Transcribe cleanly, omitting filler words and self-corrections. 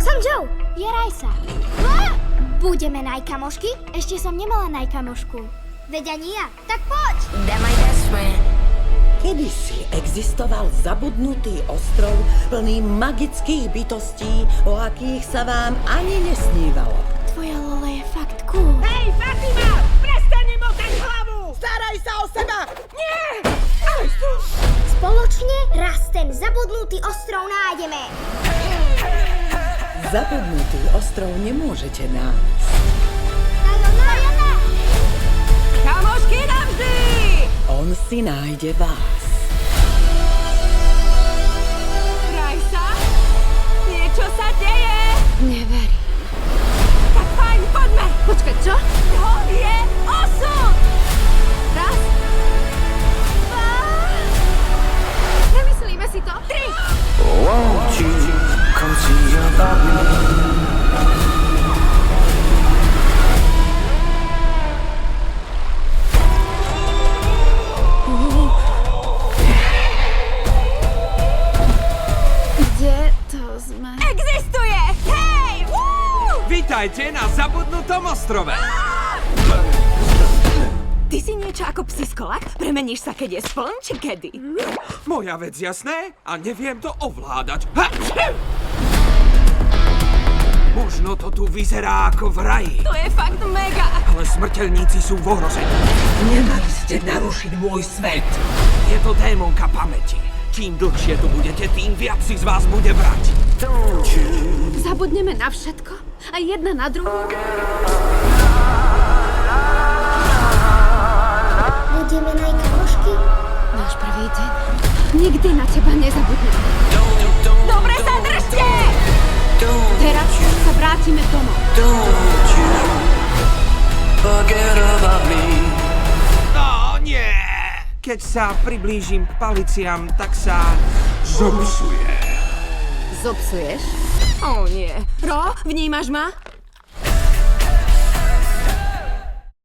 Som Joe. Je Raisa. Budeme najkamošky? Ešte som nemala najkamošku. Veď ani ja. Tak poď. Kedysi existoval zabudnutý ostrov plný magických bytostí, o akých sa vám ani nesnívalo. Tvoja Lola je fakt cool. Hej, Fatima! Prestani motať hlavu! Staraj sa o seba! Nie! Ale Spoločne raz ten zabudnutý ostrov nájdeme. Zabudnutý ostrov nemôžete nájsť. kamošky navždy! On si nájde vás. Raisa? Niečo sa deje! Neverím. Tak fajn, poďme! Počkaj, čo? To je osud! Raz. Dva, Nemyslíme si to? 3! Won't you come see about me? Kde to sme? Existuje! Hej! Woo! Vítajte na zabudnutom ostrove. Ty si niečo ako psiskolak? Premeníš sa, keď je spln, či kedy? Moja vec, jasné? A neviem to ovládať. Ha! Možno to tu vyzerá ako v raji, To je fakt mega! ale smrteľníci sú v ohrození. Nemali ste narušiť môj svet. Je to démonka pamäti. Čím dlhšie tu budete, tým viac si z vás bude brať. Zabudneme na všetko? A jedna na druhú? Budeme najkamošky? Náš prvý deň. Nikdy na teba nezabudnem. Dobre sa držte! Teraz sa vrátime domov. Don't you forget about me. No, nie! Keď sa priblížim k paliciam, tak sa zopsuje. Zopsuješ? O nie. Ro, vnímaš ma?